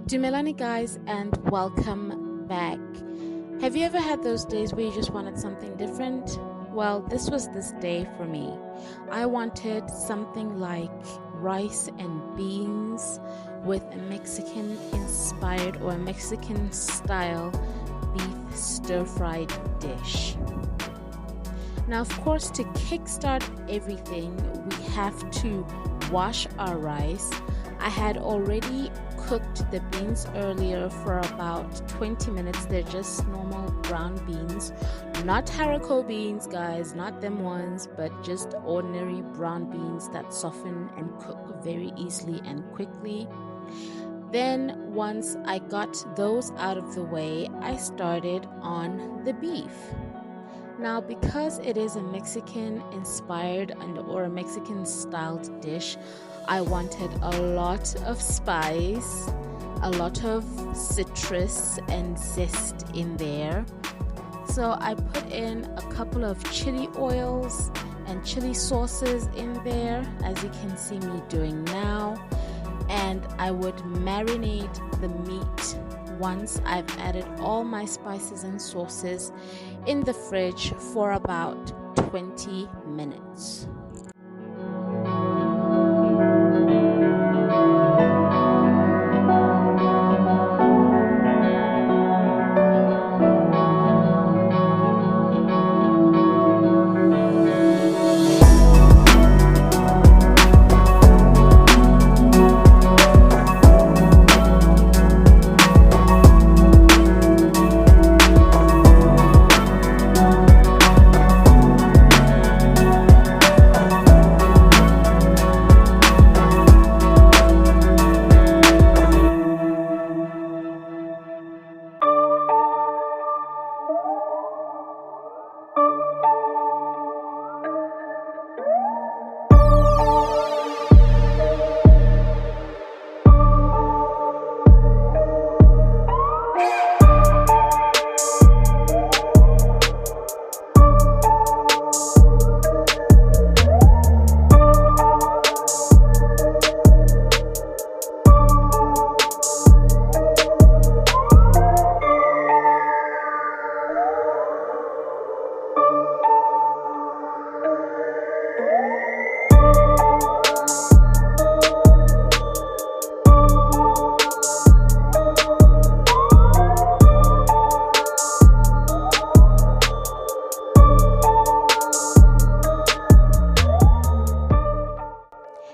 Dumelani guys, and welcome back. Have you ever had those days where you just wanted something different? Well, this was this day for me. I wanted something like rice and beans with a Mexican inspired or a Mexican style beef stir-fried dish. Now, of course, to kickstart everything, we have to wash our rice. I had already cooked the beans earlier for about 20 minutes. They're just normal brown beans, not haricot beans, guys, not them ones, but just ordinary brown beans that soften and cook very easily and quickly. Then once I got those out of the way, I started on the beef. Now, because it is a Mexican inspired or a Mexican styled dish, I wanted a lot of spice, a lot of citrus and zest in there. So I put in a couple of chili oils and chili sauces in there, as you can see me doing now. And I would marinate the meat once I've added all my spices and sauces in the fridge for about 20 minutes.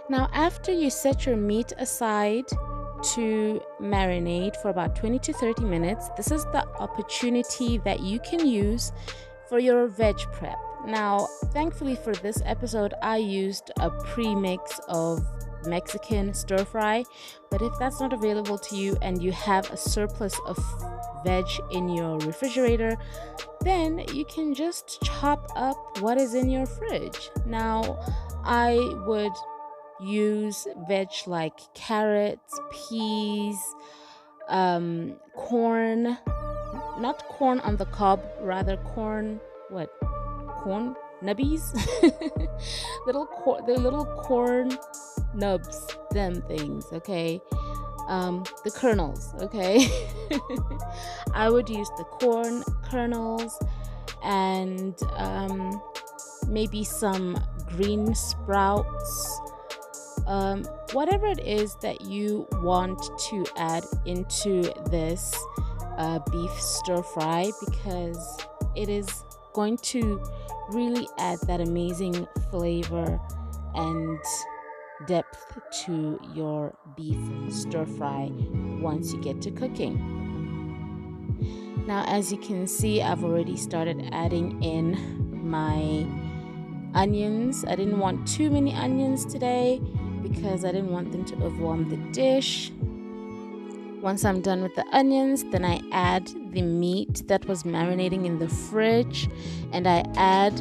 Now, after you set your meat aside to marinate for about 20 to 30 minutes, this is the opportunity that you can use for your veg prep. Now, thankfully for this episode, I used a pre-mix of Mexican stir-fry, but if that's not available to you and you have a surplus of veg in your refrigerator, then you can just chop up what is in your fridge. Now, I would use veg like carrots, peas, corn, not corn on the cob, rather corn nubbies. The little corn nubs, them things, okay? The kernels, okay? I would use the corn kernels and maybe some green sprouts. Whatever it is that you want to add into this beef stir fry, because it is going to really add that amazing flavor and depth to your beef stir fry once you get to cooking. Now, as you can see, I've already started adding in my onions. I didn't want too many onions today because I didn't want them to overwhelm the dish. Once I'm done with the onions, then I add the meat that was marinating in the fridge, and I add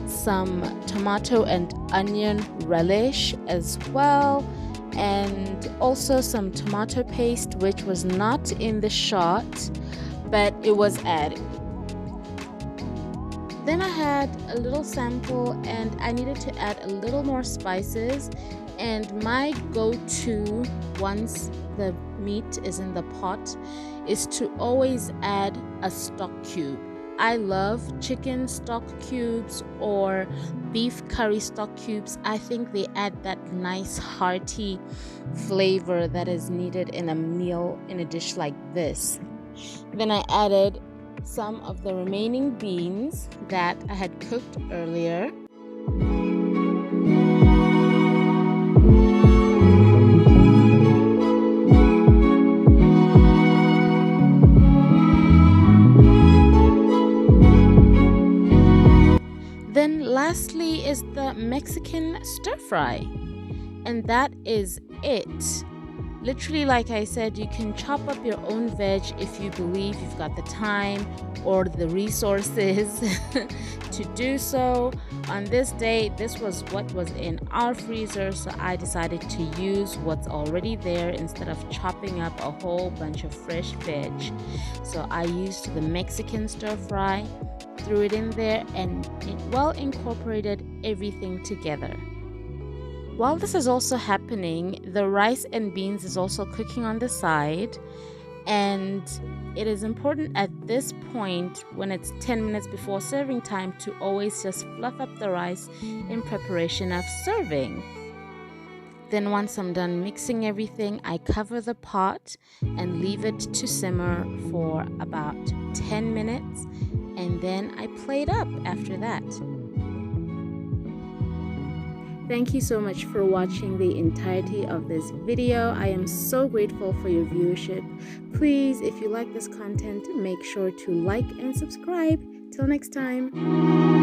some tomato and onion relish as well, and also some tomato paste, which was not in the shot, but it was added. Then I had a little sample and I needed to add a little more spices, and my go-to once the meat is in the pot is to always add a stock cube. I love chicken stock cubes or beef curry stock cubes. I think they add that nice hearty flavor that is needed in a meal, in a dish like this. Then I added some of the remaining beans that I had cooked earlier. Then lastly is the Mexican stir fry, and that is it. Literally, like I said, you can chop up your own veg if you believe you've got the time or the resources to do so. On this day, this was what was in our freezer, so I decided to use what's already there instead of chopping up a whole bunch of fresh veg. So I used the Mexican stir fry, threw it in there, and it well incorporated everything together. While this is also happening, the rice and beans is also cooking on the side, and it is important at this point, when it's 10 minutes before serving time, to always just fluff up the rice in preparation of serving. Then once I'm done mixing everything, I cover the pot and leave it to simmer for about 10 minutes, and then I plate up after that. Thank you so much for watching the entirety of this video. I am so grateful for your viewership. Please, if you like this content, make sure to like and subscribe. Till next time.